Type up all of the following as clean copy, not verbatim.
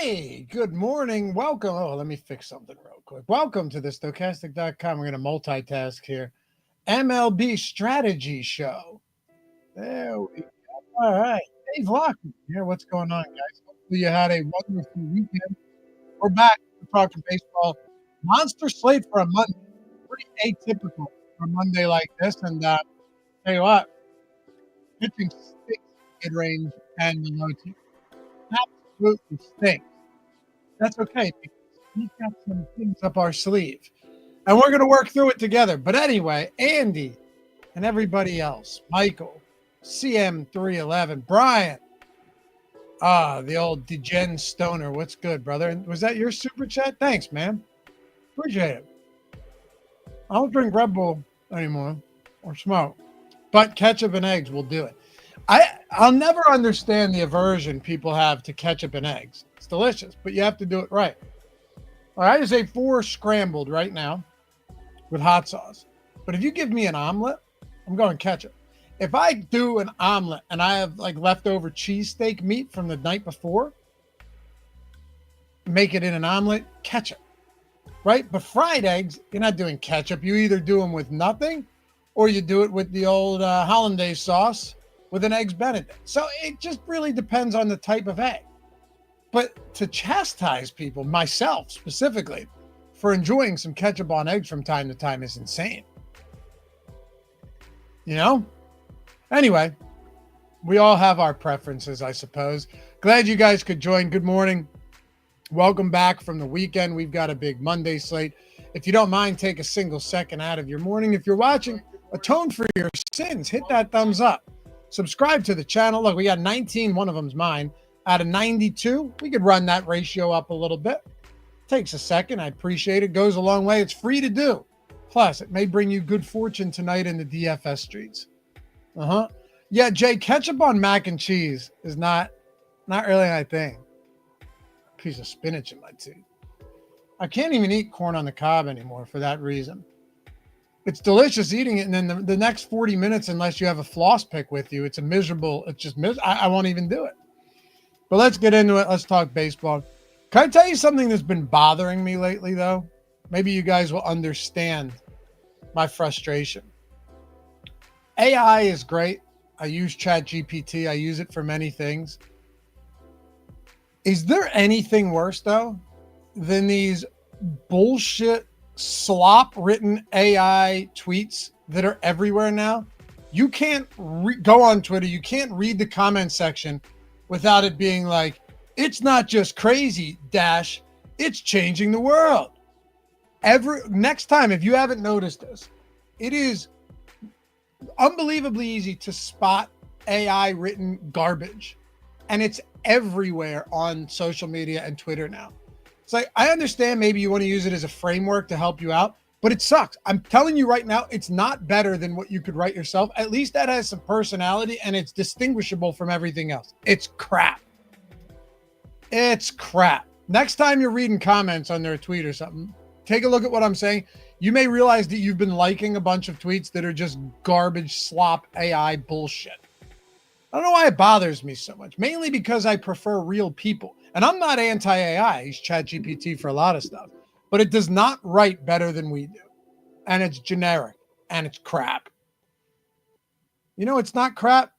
Hey, good morning. Welcome. Oh, let me fix something real quick. Welcome to the Stokastic.com. We're going to multitask here. MLB Strategy Show. There we go. All right. Dave Lockman here. What's going on, guys? Hopefully you had a wonderful weekend. We're back. We're talking baseball. Monster slate for a Monday. Pretty atypical for a Monday like this. And tell you what, pitching stinks mid-range and the low team. Absolutely stinks. That's okay because we've got some things up our sleeve and we're going to work through it together. But anyway, Andy and everybody else, Michael, CM311, Brian, the old Degen Stoner. What's good, brother? Was that your super chat? Thanks, man. Appreciate it. I don't drink Red Bull anymore or smoke, but ketchup and eggs will do it. I'll never understand the aversion people have to ketchup and eggs. It's delicious, but you have to do it right. All right, I just ate 4 scrambled right now with hot sauce. But if you give me an omelet, I'm going ketchup. If I do an omelet and I have like leftover cheesesteak meat from the night before, make it in an omelet, ketchup, right? But fried eggs, you're not doing ketchup. You either do them with nothing or you do it with the old hollandaise sauce with an eggs Benedict. So it just really depends on the type of egg. But to chastise people, myself specifically, for enjoying some ketchup on eggs from time to time is insane. You know? Anyway, we all have our preferences, I suppose. Glad you guys could join. Good morning. Welcome back from the weekend. We've got a big Monday slate. If you don't mind, take a single second out of your morning. If you're watching, atone for your sins. Hit that thumbs up. Subscribe to the channel. Look, we got 19. One of them's mine. Out of 92, we could run that ratio up a little bit. Takes a second. I appreciate it. Goes a long way. It's free to do. Plus, it may bring you good fortune tonight in the DFS streets. Yeah, Jay, ketchup on mac and cheese is not really my thing. A piece of spinach in my teeth. I can't even eat corn on the cob anymore for that reason. It's delicious eating it, and then the next 40 minutes, unless you have a floss pick with you, it's just I won't even do it. But let's get into it. Let's talk baseball. Can I tell you something that's been bothering me lately, though? Maybe you guys will understand my frustration. AI is great. I use ChatGPT. I use it for many things. Is there anything worse, though, than these bullshit slop-written AI tweets that are everywhere now? You can't go on Twitter. You can't read the comment section without it being like, it's not just crazy, it's changing the world. Next time, if you haven't noticed this, it is unbelievably easy to spot AI written garbage. And it's everywhere on social media and Twitter now. It's like, I understand maybe you want to use it as a framework to help you out, but it sucks. I'm telling you right now, it's not better than what you could write yourself. At least that has some personality and it's distinguishable from everything else. It's crap. It's crap. Next time you're reading comments on their tweet or something, take a look at what I'm saying. You may realize that you've been liking a bunch of tweets that are just garbage, slop, AI bullshit. I don't know why it bothers me so much. Mainly because I prefer real people. And I'm not anti-AI. I use ChatGPT for a lot of stuff. But it does not write better than we do. And it's generic. And it's crap. You know, it's not crap.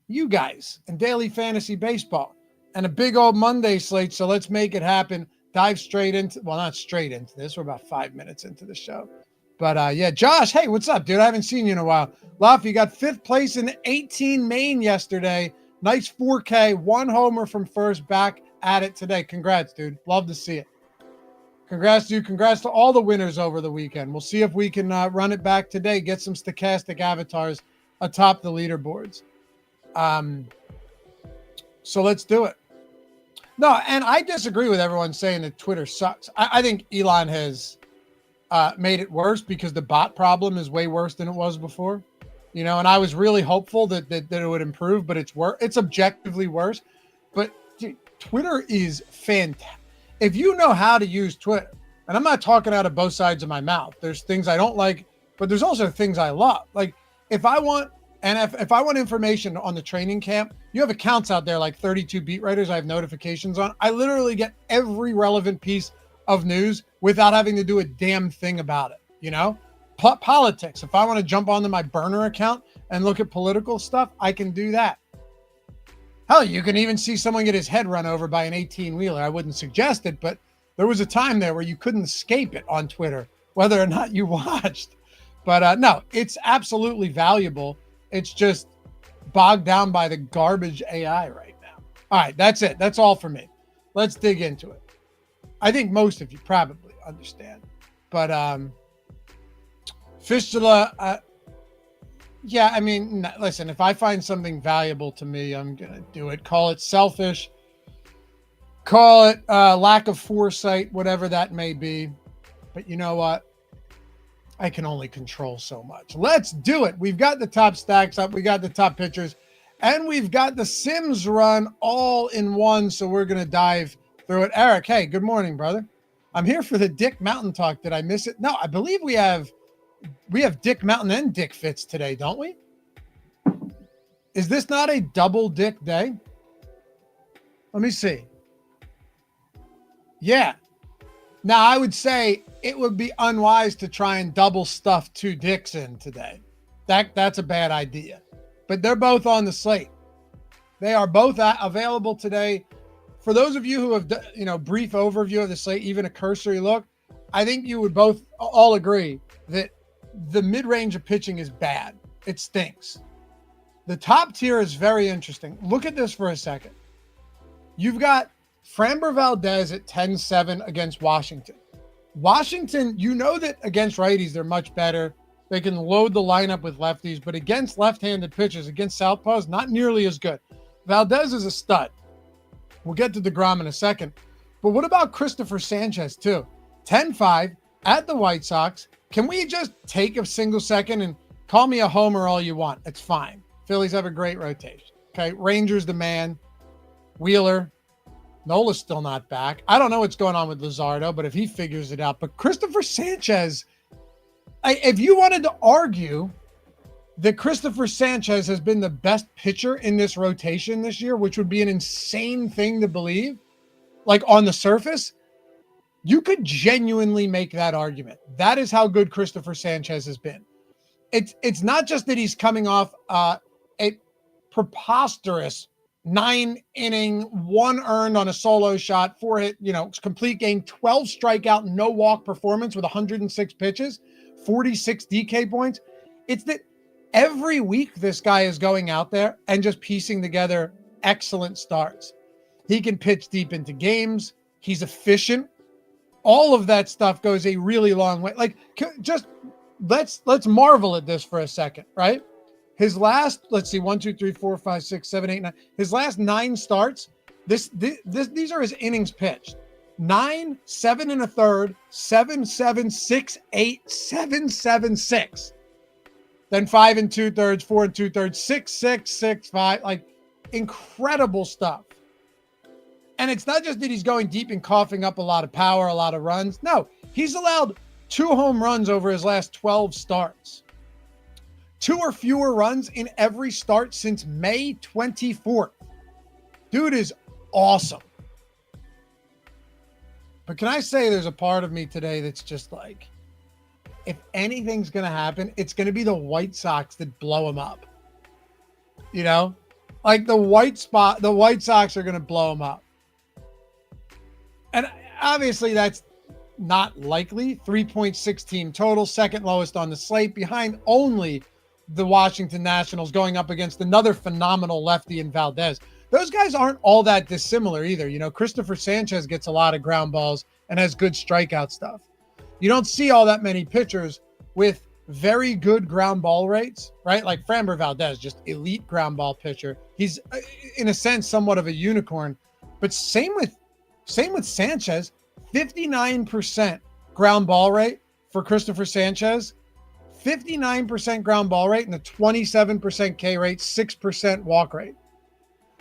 You guys and daily fantasy baseball. And a big old Monday slate. So let's make it happen. Dive straight into, well, not straight into this. We're about 5 minutes into the show. But yeah, Josh, hey, what's up, dude? I haven't seen you in a while. Laf, you got 5th place in 18 Maine yesterday. Nice 4K, 1 homer from first, back at it today. Congrats, dude. Love to see it. Congrats, dude. Congrats to all the winners over the weekend. We'll see if we can run it back today, get some Stokastic avatars atop the leaderboards. So let's do it. No, and I disagree with everyone saying that Twitter sucks. I think Elon has made it worse because the bot problem is way worse than it was before. You know, and I was really hopeful that it would improve, but it's worse. It's objectively worse. But dude, Twitter is fantastic. If you know how to use Twitter, and I'm not talking out of both sides of my mouth. There's things I don't like, but there's also things I love. Like if I want And if I want information on the training camp, you have accounts out there like 32 beat writers I have notifications on. I literally get every relevant piece of news without having to do a damn thing about it, you know? Politics. If I want to jump onto my burner account and look at political stuff, I can do that. Hell, you can even see someone get his head run over by an 18-wheeler. I wouldn't suggest it, but there was a time there where you couldn't escape it on Twitter, whether or not you watched. But no, it's absolutely valuable. It's just bogged down by the garbage AI right now. All right, that's it. That's all for me. Let's dig into it. I think most of you probably understand. But Fistula, yeah, I mean, listen, if I find something valuable to me, I'm going to do it. Call it selfish. Call it lack of foresight, whatever that may be. But you know what? I can only control so much. Let's do it. We've got the top stacks up. We got the top pitchers. And we've got the Sims run all in one. So we're going to dive through it. Eric, hey, good morning, brother. I'm here for the Dick Mountain talk. Did I miss it? No, I believe we have Dick Mountain and Dick Fitz today, don't we? Is this not a double Dick day? Let me see. Yeah. Now, I would say it would be unwise to try and double stuff two Dicks in today. That's a bad idea. But they're both on the slate. They are both available today. For those of you who have, brief overview of the slate, even a cursory look, I think you would both all agree that the mid-range of pitching is bad. It stinks. The top tier is very interesting. Look at this for a second. You've got Framber Valdez at 10-7 against Washington. Washington, you know that against righties, they're much better. They can load the lineup with lefties, but against left-handed pitchers, against southpaws, not nearly as good. Valdez is a stud. We'll get to deGrom in a second. But what about Christopher Sanchez, too? 10-5 at the White Sox. Can we just take a single second and call me a homer all you want? It's fine. Phillies have a great rotation. Okay, Rangers the man. Wheeler. Nola's still not back. I don't know what's going on with Luzardo, but if he figures it out. But Christopher Sanchez, if you wanted to argue that Christopher Sanchez has been the best pitcher in this rotation this year, which would be an insane thing to believe, like on the surface, you could genuinely make that argument. That is how good Christopher Sanchez has been. It's not just that he's coming off a preposterous 9-inning, 1 earned on a solo shot, 4 hit, complete game, 12 strikeout, no walk performance with 106 pitches, 46 DK points. It's that every week this guy is going out there and just piecing together excellent starts. He can pitch deep into games. He's efficient. All of that stuff goes a really long way. Like, just let's marvel at this for a second, right? His last, let's see, 1, 2, 3, 4, 5, 6, 7, 8, 9. His last 9 starts, these are his innings pitched. 9, 7 1/3, 7, 7, 6, 8, 7, 7, 6. Then 5 2/3, 4 2/3, 6, 6, 6, 5. Like, incredible stuff. And it's not just that he's going deep and coughing up a lot of power, a lot of runs. No, he's allowed 2 home runs over his last 12 starts. 2 or fewer runs in every start since May 24th. Dude is awesome. But can I say there's a part of me today that's just like, if anything's going to happen, it's going to be the White Sox that blow him up. Like the White Sox are going to blow him up. And obviously that's not likely. 3.6 team total, second lowest on the slate, behind only the Washington Nationals, going up against another phenomenal lefty in Valdez. Those guys aren't all that dissimilar either. Christopher Sanchez gets a lot of ground balls and has good strikeout stuff. You don't see all that many pitchers with very good ground ball rates, right? Like Framber Valdez, just elite ground ball pitcher. He's in a sense somewhat of a unicorn, but same with Sanchez. 59% ground ball rate for Christopher Sanchez. 59% ground ball rate and a 27% K rate, 6% walk rate.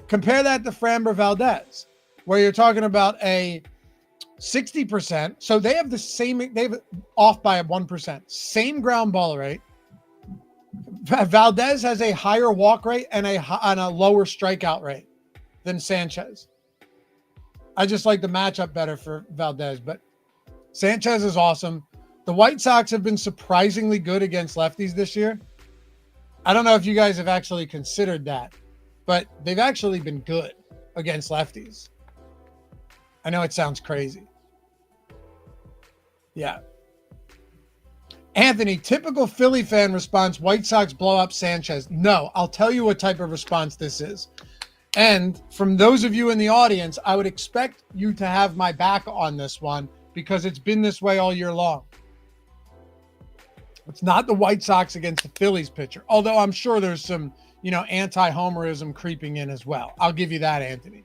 Compare that to Framber Valdez, where you're talking about a 60%. So they've off by a 1%. Same ground ball rate, Valdez has a higher walk rate and a lower strikeout rate than Sanchez. I just like the matchup better for Valdez, but Sanchez is awesome. The White Sox have been surprisingly good against lefties this year. I don't know if you guys have actually considered that, but they've actually been good against lefties. I know it sounds crazy. Yeah. Anthony, typical Philly fan response, White Sox blow up Sanchez. No, I'll tell you what type of response this is. And from those of you in the audience, I would expect you to have my back on this one because it's been this way all year long. It's not the White Sox against the Phillies pitcher, although I'm sure there's some, anti-homerism creeping in as well. I'll give you that, Anthony.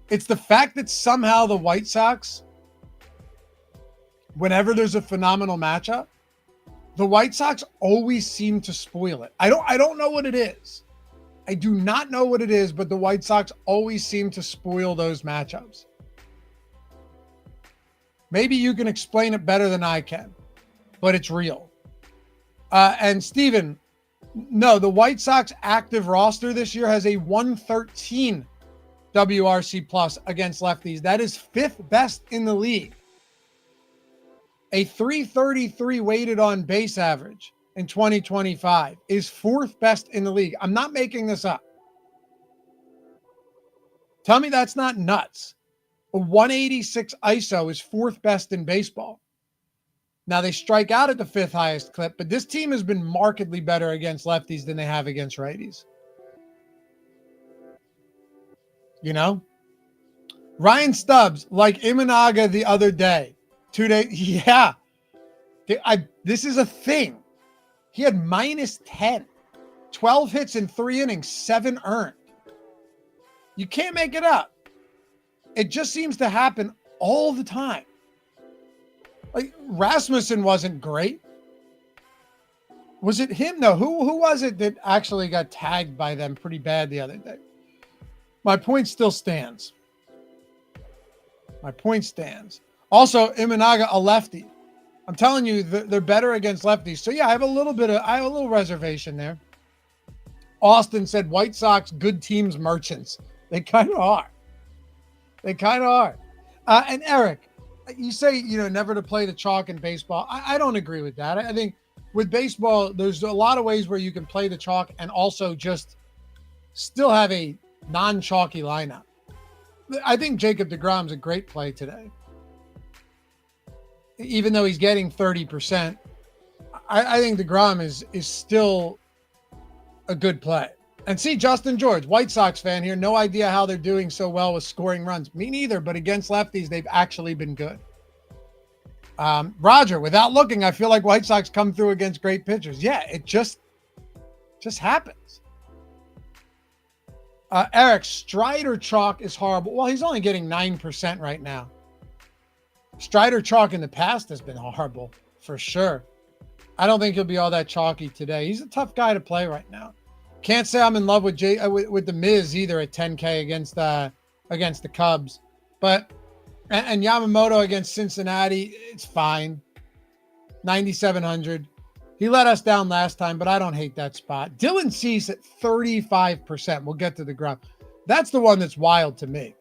It's the fact that somehow the White Sox, whenever there's a phenomenal matchup, the White Sox always seem to spoil it. I don't know what it is. I do not know what it is, but the White Sox always seem to spoil those matchups. Maybe you can explain it better than I can, but it's real. And Steven, no, the White Sox active roster this year has a 113 WRC plus against lefties. That is 5th best in the league. A 333 weighted on base average in 2025 is 4th best in the league. I'm not making this up. Tell me that's not nuts. A 186 ISO is 4th best in baseball. Now they strike out at the 5th highest clip, but this team has been markedly better against lefties than they have against righties. Ryan Stubbs, like Imanaga the other day. 2 days. Yeah. This is a thing. He had -10. 12 hits in 3 innings, 7 earned. You can't make it up. It just seems to happen all the time. Like Rasmussen wasn't great. Was it him? No, who was it that actually got tagged by them pretty bad the other day? My point still stands. Also, Imanaga, a lefty. I'm telling you, they're better against lefties. So yeah, I have a little reservation there. Austin said, White Sox, good teams, merchants. They kind of are. And Eric, you say, never to play the chalk in baseball. I don't agree with that. I think with baseball, there's a lot of ways where you can play the chalk and also just still have a non-chalky lineup. I think Jacob deGrom's a great play today. Even though he's getting 30%, I think deGrom is still a good play. And see, Justin George, White Sox fan here, no idea how they're doing so well with scoring runs. Me neither, but against lefties, they've actually been good. Roger, without looking, I feel like White Sox come through against great pitchers. Yeah, it just happens. Eric, Strider chalk is horrible. Well, he's only getting 9% right now. Strider chalk in the past has been horrible, for sure. I don't think he'll be all that chalky today. He's a tough guy to play right now. Can't say I'm in love with with the Miz either at 10K against the Cubs. But and Yamamoto against Cincinnati, it's fine. 9,700. He let us down last time, but I don't hate that spot. Dylan Cease at 35%. We'll get to the ground. That's the one that's wild to me.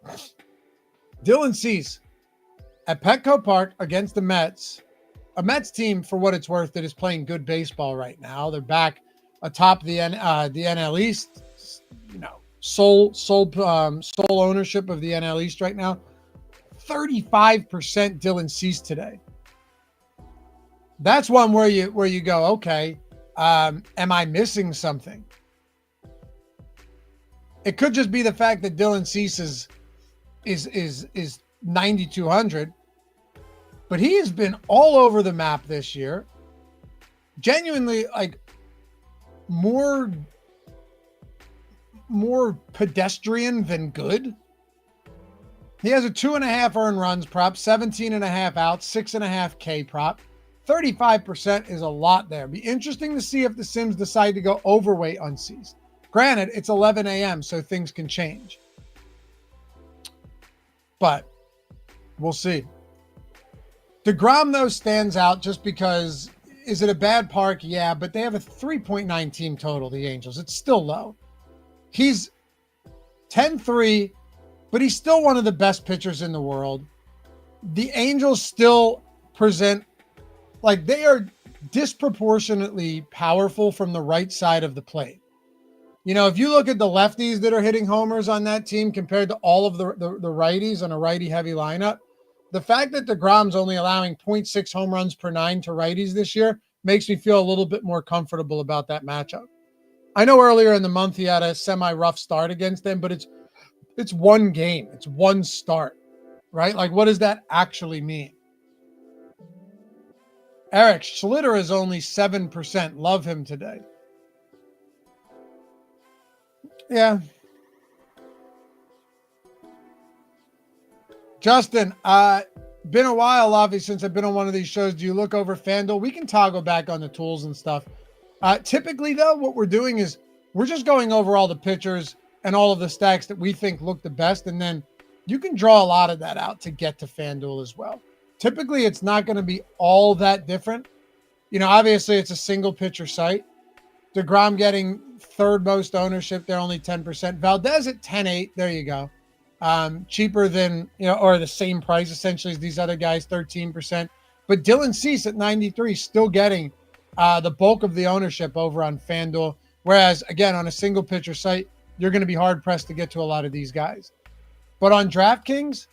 Dylan Cease at Petco Park against the Mets. A Mets team, for what it's worth, that is playing good baseball right now. They're back atop the NL East. Sole ownership of the NL East right now. 35% Dylan Cease today. That's one where you go, okay, am I missing something? It could just be the fact that Dylan Cease is 9,200, but he has been all over the map this year. Genuinely, like more pedestrian than good. He has a 2.5 earned runs prop, 17.5 outs, 6.5 K prop. 35% is a lot there. Be interesting to see if the Sims decide to go overweight on Cease. Granted, it's 11 a.m., so things can change. But we'll see. deGrom, though, stands out just because is it a bad park? Yeah, but they have a 3.9 team total, the Angels. It's still low. He's 10-3, but he's still one of the best pitchers in the world. The Angels still present like they are disproportionately powerful from the right side of the plate. You know, if you look at the lefties that are hitting homers on that team compared to all of the righties on a righty-heavy lineup, the fact that deGrom's only allowing 0.6 home runs per 9 to righties this year makes me feel a little bit more comfortable about that matchup. I know earlier in the month he had a semi-rough start against them, but it's one game. It's one start, right? Like, what does that actually mean? Eric, Schlitter is only 7%. Love him today. Yeah. Justin, been a while, obviously, since I've been on one of these shows. Do you look over FanDuel? We can toggle back on the tools and stuff. Typically, though, what we're doing is we're just going over all the pitchers and all of the stacks that we think look the best, and then you can draw a lot of that out to get to FanDuel as well. Typically, it's not going to be all that different. You know, obviously, it's a single pitcher site. deGrom getting third most ownership. They're only 10%. Valdez at 10.8. There you go. Cheaper than, you know, or the same price essentially as these other guys, 13%. But Dylan Cease at 93, still getting the bulk of the ownership over on FanDuel. Whereas, again, on a single pitcher site, you're going to be hard pressed to get to a lot of these guys. But on DraftKings,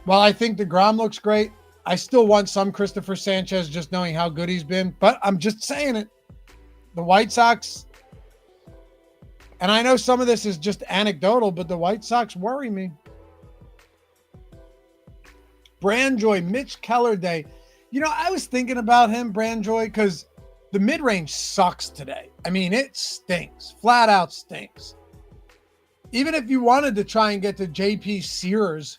while I think deGrom looks great, I still want some Christopher Sanchez, just knowing how good he's been. But I'm just saying it. The White Sox, and I know some of this is just anecdotal, but the White Sox worry me. Brandjoy, Mitch Keller day. You know, I was thinking about him, Brandjoy, because the mid-range sucks today. I mean, it stinks. Flat out stinks. Even if you wanted to try and get to JP Sears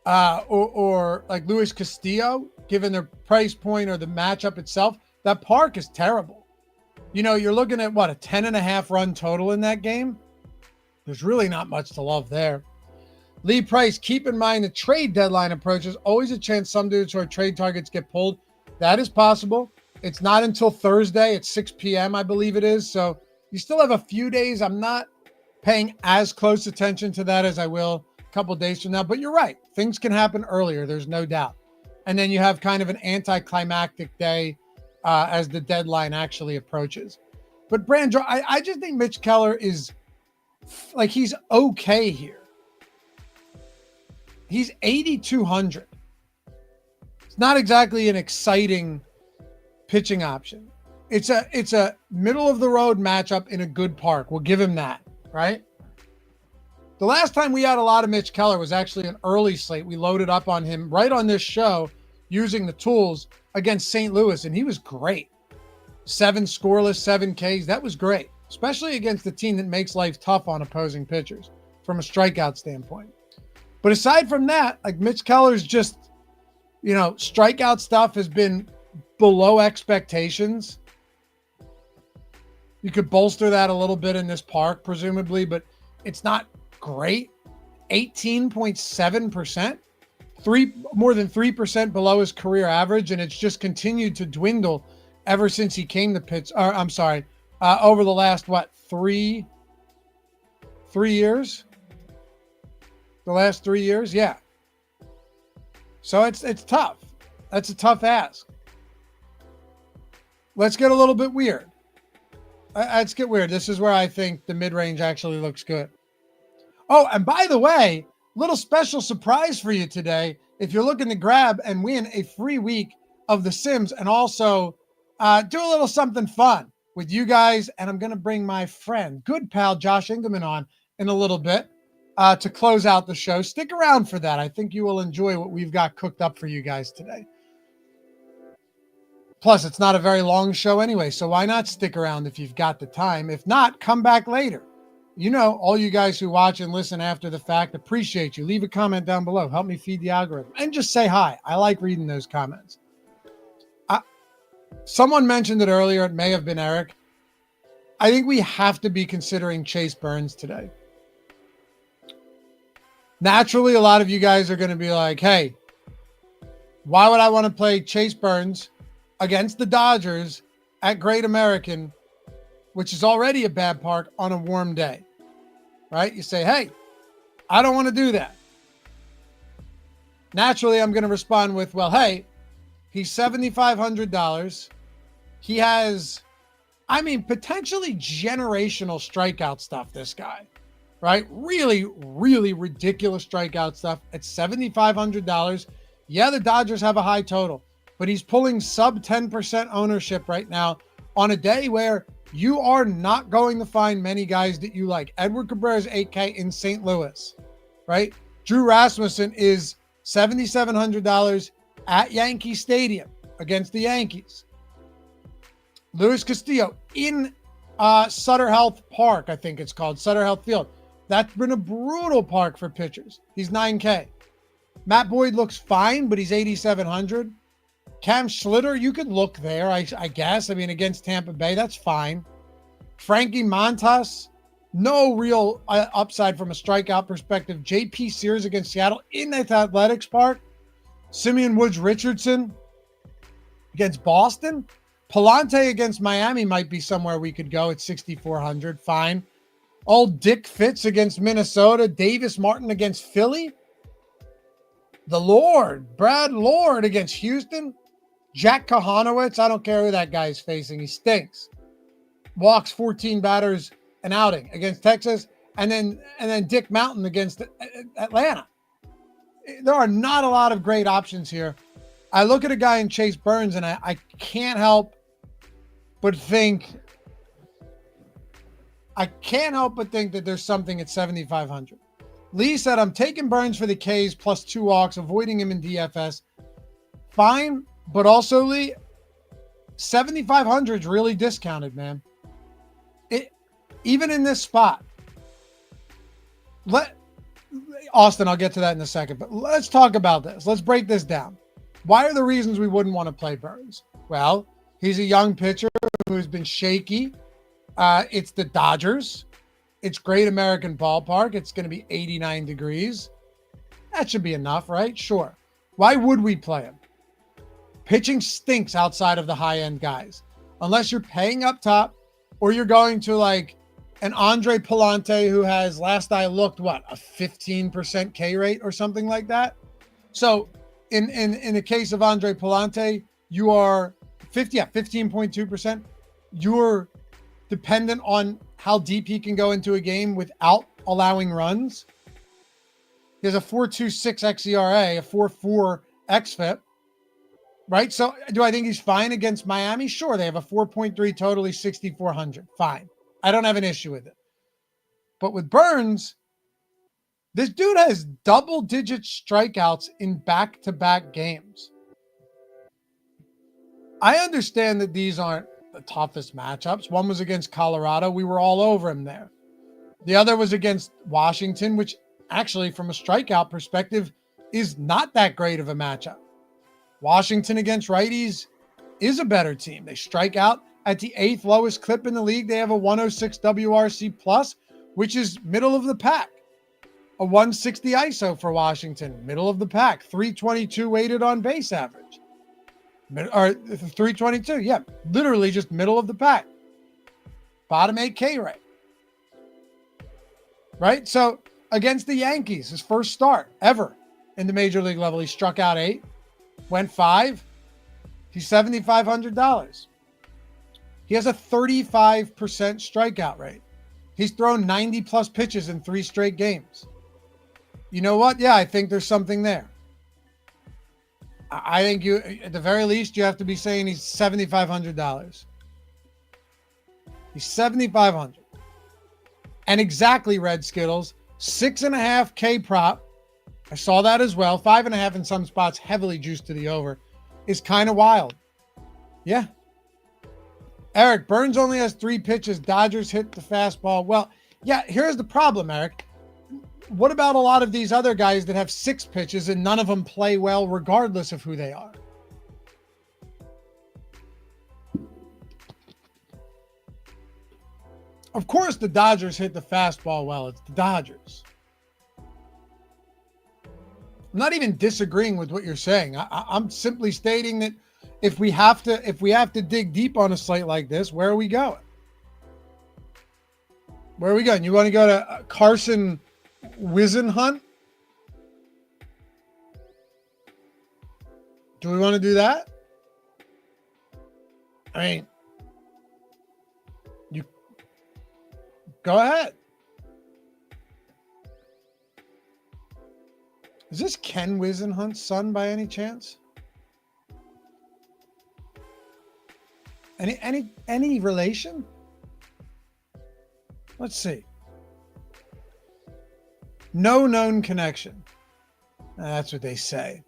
or like Luis Castillo, given their price point or the matchup itself, that park is terrible. You know, you're looking at, what, a 10.5 run total in that game? There's really not much to love there. Lee Price, keep in mind the trade deadline approaches. Always a chance some dudes who are trade targets get pulled. That is possible. It's not until Thursday at 6 p.m., I believe it is. So you still have a few days. I'm not paying as close attention to that as I will a couple of days from now. But you're right. Things can happen earlier. There's no doubt. And then you have kind of an anticlimactic day as the deadline actually approaches. But Brandon, I just think Mitch Keller is like, he's okay here. He's 8,200. It's not exactly an exciting pitching option. It's a middle of the road matchup in a good park. We'll give him that, right? The last time we had a lot of Mitch Keller was actually an early slate. We loaded up on him right on this show using the tools against St. Louis, and he was great. 7 scoreless, 7 Ks. That was great, especially against a team that makes life tough on opposing pitchers from a strikeout standpoint. But aside from that, like, Mitch Keller's just, you know, strikeout stuff has been below expectations. You could bolster that a little bit in this park, presumably, but it's not great. 18.7%. More than 3% below his career average, and it's just continued to dwindle ever since he came to Pitts. Over the last, what, three years? The last 3 years? Yeah. So it's tough. That's a tough ask. Let's get a little bit weird. Let's get weird. This is where I think the mid-range actually looks good. Oh, and by the way, little special surprise for you today. If you're looking to grab and win a free week of The Sims and also do a little something fun with you guys, and I'm going to bring my friend, good pal Josh Engelman on in a little bit to close out the show. Stick around for that. I think you will enjoy what we've got cooked up for you guys today. Plus, it's not a very long show anyway, so why not stick around if you've got the time? If not, come back later. You know, all you guys who watch and listen after the fact, appreciate you. Leave a comment down below. Help me feed the algorithm. And just say hi. I like reading those comments. Someone mentioned it earlier. It may have been Eric. I think we have to be considering Chase Burns today. Naturally, a lot of you guys are going to be like, hey, why would I want to play Chase Burns against the Dodgers at Great American, which is already a bad park, on a warm day, right? You say, hey, I don't want to do that. Naturally, I'm going to respond with, well, hey, he's $7,500. He has, potentially generational strikeout stuff, this guy, right? Really, really ridiculous strikeout stuff at $7,500. Yeah, the Dodgers have a high total, but he's pulling sub 10% ownership right now on a day where you are not going to find many guys that you like. Edward Cabrera's 8K in St. Louis, right? Drew Rasmussen is $7,700 at Yankee Stadium against the Yankees. Luis Castillo in Sutter Health Park, I think it's called, Sutter Health Field. That's been a brutal park for pitchers. He's 9K. Matt Boyd looks fine, but he's 8,700. Cam Schlitter, you could look there, I guess. Against Tampa Bay, that's fine. Frankie Montas, no real upside from a strikeout perspective. JP Sears against Seattle in the Athletics Park. Simeon Woods Richardson against Boston. Palante against Miami might be somewhere we could go at 6,400. Fine. Old Dick Fitz against Minnesota. Davis Martin against Philly. The Lord, Brad Lord against Houston. Jack Kahanowitz, I don't care who that guy's facing. He stinks. Walks 14 batters an outing against Texas. And then Dick Mountain against Atlanta. There are not a lot of great options here. I look at a guy in Chase Burns and I can't help but think that there's something at 7,500. Lee said, I'm taking Burns for the K's plus 2 walks, avoiding him in DFS. Fine, but also, Lee, 7,500 is really discounted, man. Even in this spot. Austin, I'll get to that in a second, but let's talk about this. Let's break this down. Why are the reasons we wouldn't want to play Burns? Well, he's a young pitcher who's been shaky. It's the Dodgers. It's Great American Ballpark. It's going to be 89 degrees. That should be enough, right? Sure. Why would we play him? Pitching stinks outside of the high-end guys. Unless you're paying up top or you're going to like an Andre Palante who has, last I looked, a 15% K rate or something like that. So in the case of Andre Palante, you are 15.2%. You're dependent on how deep he can go into a game without allowing runs. He has a 4.26 xERA, a 4.4 xFIP, right? So do I think he's fine against Miami? Sure, they have a 4.3 total. He's 6,400. Fine. I don't have an issue with it. But with Burns, this dude has double-digit strikeouts in back-to-back games. I understand that these aren't the toughest matchups. One was against Colorado. We were all over him there. The other was against Washington, which actually, from a strikeout perspective, is not that great of a matchup. Washington against righties is a better team. They strike out at the 8th lowest clip in the league. They have a 106 WRC plus, which is middle of the pack. A 160 ISO for Washington, middle of the pack. 322 weighted on base average. Or 322, yeah, literally just middle of the pack. Bottom 8K rate. Right? So against the Yankees, his first start ever in the major league level, he struck out 8, went 5. He's $7,500. He has a 35% strikeout rate. He's thrown 90 plus pitches in 3 straight games. You know what? Yeah, I think there's something there. I think you, at the very least, you have to be saying he's $7,500. He's $7,500. And exactly, Red Skittles, 6.5K prop. I saw that as well. 5.5 in some spots, heavily juiced to the over, is kind of wild. Yeah. Eric, Burns only has 3 pitches. Dodgers hit the fastball. Well, yeah, here's the problem, Eric. What about a lot of these other guys that have 6 pitches and none of them play well regardless of who they are? Of course, the Dodgers hit the fastball well. It's the Dodgers. I'm not even disagreeing with what you're saying. I'm simply stating that if we have to dig deep on a slate like this, where are we going? Where are we going? You want to go to Carson Wisenhunt? Do we want to do that? I mean, you go ahead. Is this Ken Wisenhunt's son by any chance? Any relation? Let's see. No known connection. That's what they say.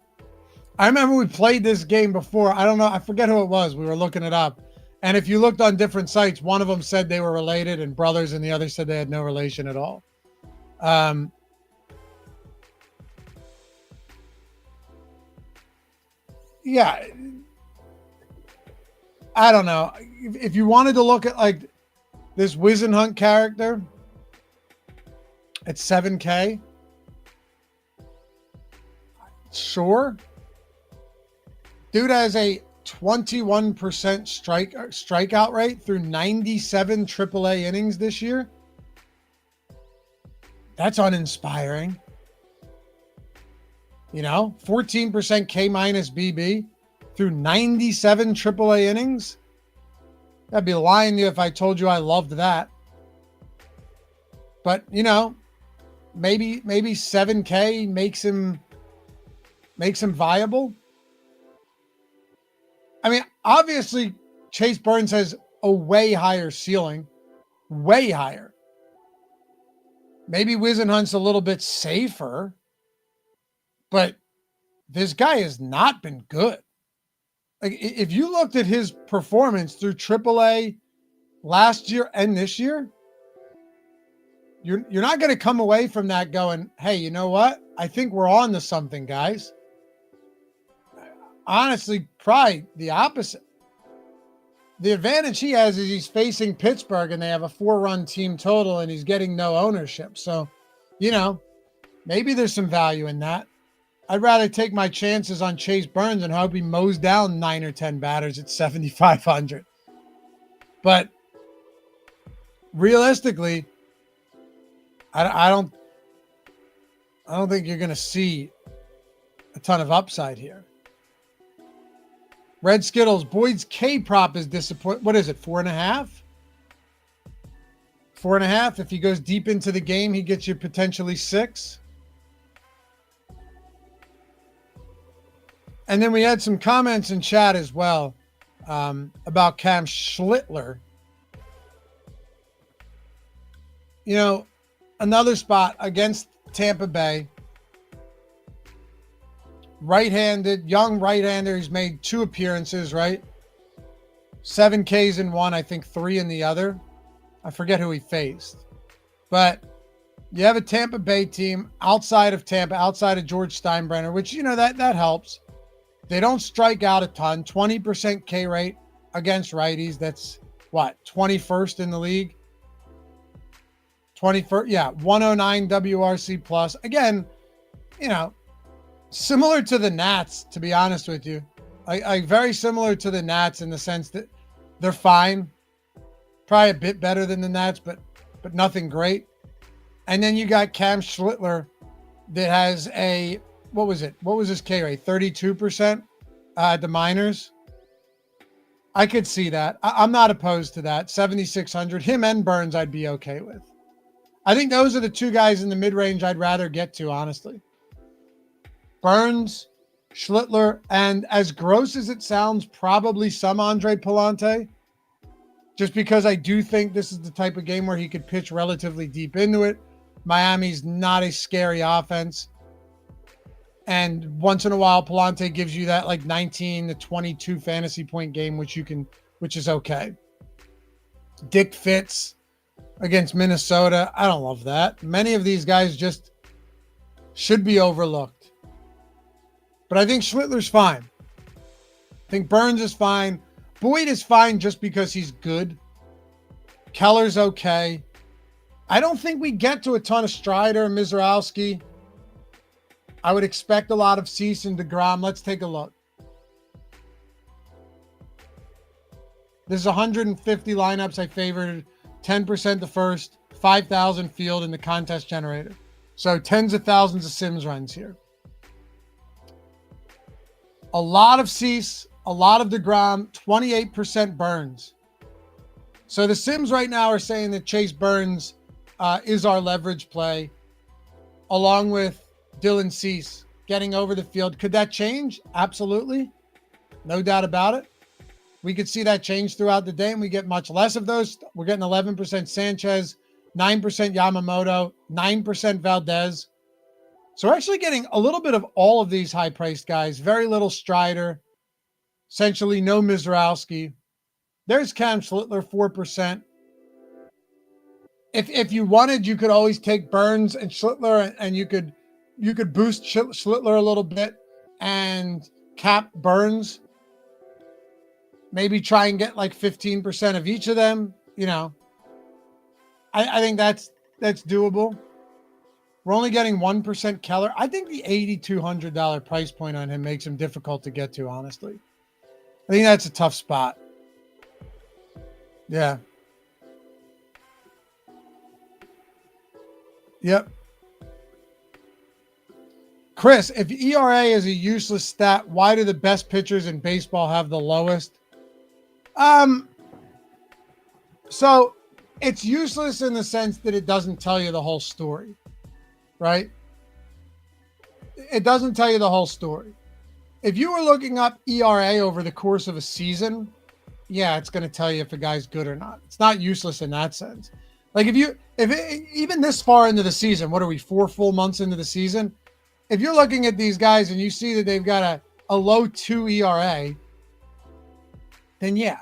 I remember we played this game before. I don't know. I forget who it was. We were looking it up. And if you looked on different sites, one of them said they were related and brothers, and the other said they had no relation at all. Yeah. I don't know. If you wanted to look at like this Wisenhunt character at 7K, sure. Dude has a 21% strikeout rate through 97 AAA innings this year. That's uninspiring. 14% K minus BB through 97 AAA innings. I'd be lying to you if I told you I loved that. But, maybe 7K makes him viable. I mean, obviously, Chase Burns has a way higher ceiling, way higher. Maybe Wisenhunt's a little bit safer, but this guy has not been good. Like, if you looked at his performance through AAA last year and this year, you're not going to come away from that going, hey, you know what? I think we're on to something, guys. Honestly, probably the opposite. The advantage he has is he's facing Pittsburgh and they have a 4-run team total and he's getting no ownership. So, maybe there's some value in that. I'd rather take my chances on Chase Burns and hope he mows down 9 or 10 batters at 7,500. But realistically, I don't think you're going to see a ton of upside here. Red Skittles, Boyd's K prop is disappointing. What is it, 4.5? 4.5. If he goes deep into the game, he gets you potentially 6. And then we had some comments in chat as well about Cam Schlittler. Another spot against Tampa Bay. Right-handed, young right-hander. He's made 2 appearances, right? 7 Ks in one, I think 3 in the other. I forget who he faced. But you have a Tampa Bay team outside of Tampa, outside of George Steinbrenner, which, that helps. They don't strike out a ton. 20% K rate against righties. That's what? 21st in the league? 21st, yeah, 109 WRC plus. Again, similar to the Nats, to be honest with you. I very similar to the Nats in the sense that they're fine. Probably a bit better than the Nats, but nothing great. And then you got Cam Schlittler that has a, what was it? What was his K rate? 32% at the minors. I could see that. I'm not opposed to that. 7,600. Him and Burns I'd be okay with. I think those are the 2 guys in the mid-range I'd rather get to, honestly. Burns, Schlittler, and as gross as it sounds, probably some Andre Pallante, just because I do think this is the type of game where he could pitch relatively deep into it. Miami's not a scary offense. And once in a while, Pallante gives you that like 19 to 22 fantasy point game, which is okay. Dick Fitz against Minnesota. I don't love that. Many of these guys just should be overlooked. But I think Schlittler's fine. I think Burns is fine. Boyd is fine just because he's good. Keller's okay. I don't think we get to a ton of Strider and Mizralski. I would expect a lot of Cease and deGrom. Let's take a look. There's 150 lineups I favored, 10% the first, 5,000 field in the contest generator. So tens of thousands of Sims runs here. A lot of Cease, a lot of deGrom, 28% Burns. So the Sims right now are saying that Chase Burns is our leverage play, along with Dylan Cease getting over the field. Could that change? Absolutely. No doubt about it. We could see that change throughout the day, and we get much less of those. We're getting 11% Sanchez, 9% Yamamoto, 9% Valdez. So we're actually getting a little bit of all of these high-priced guys. Very little Strider. Essentially no Mizrowski. There's Cam Schlittler, 4%. If you wanted, you could always take Burns and Schlittler, and you could boost Schlittler a little bit and cap Burns. Maybe try and get like 15% of each of them. You know, I think that's doable. We're only getting 1% Keller. I think the $8,200 price point on him makes him difficult to get to, honestly. I think that's a tough spot. Yeah. Yep. Chris, if ERA is a useless stat, why do the best pitchers in baseball have the lowest? So it's useless in the sense that it doesn't tell you the whole story, right? It doesn't tell you the whole story. If you were looking up ERA over the course of a season, yeah, it's going to tell you if a guy's good or not. It's not useless in that sense. Like even this far into the season, what are we, 4 full months into the season? If you're looking at these guys and you see that they've got a low 2 ERA, then yeah,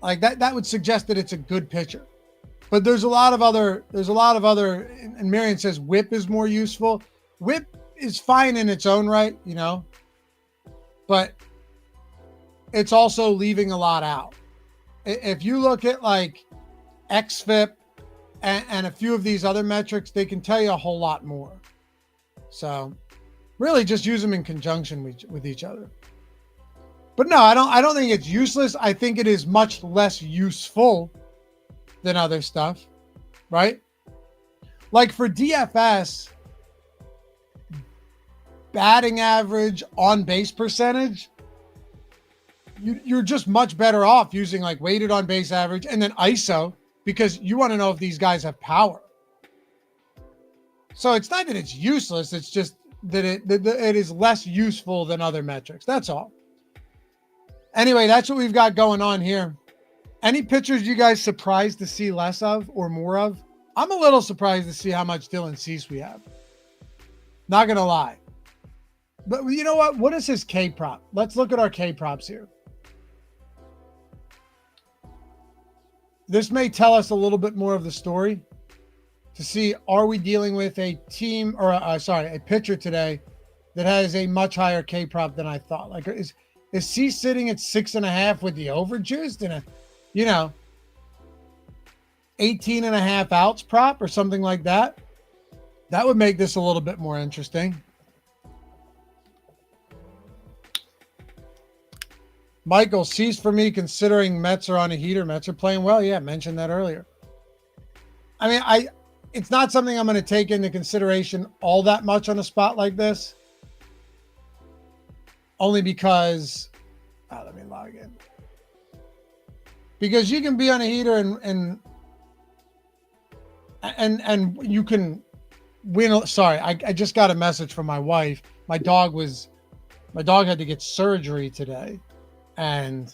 like that would suggest that it's a good pitcher. But there's a lot of other, and Marion says whip is more useful. Whip is fine in its own right, you know, but it's also leaving a lot out. If you look at like XFIP and a few of these other metrics, they can tell you a whole lot more. So really just use them in conjunction with each other. But no, I don't think it's useless. I think it is much less useful than other stuff, right? Like for DFS, batting average, on base percentage, you're just much better off using like weighted on base average and then ISO, because you want to know if these guys have power. So it's not that it's useless. It's just that it is less useful than other metrics. That's all. Anyway, that's what we've got going on here. Any pitchers you guys surprised to see less of or more of? I'm a little surprised to see how much Dylan Cease we have. Not going to lie. But you know what? What is his K prop? Let's look at our K props here. This may tell us a little bit more of the story to see, are we dealing with a team or a pitcher today that has a much higher K prop than I thought? Like is Cease sitting at 6.5 with the overjuiced and 18.5 outs prop or something like that? That would make this a little bit more interesting. Michael, Cease for me, considering Mets are on a heater. Mets are playing well. Yeah, mentioned that earlier. I mean, it's not something I'm going to take into consideration all that much on a spot like this. Only because, let me log in. Because you can be on a heater and you can win. Sorry, I just got a message from my wife. My dog had to get surgery today. And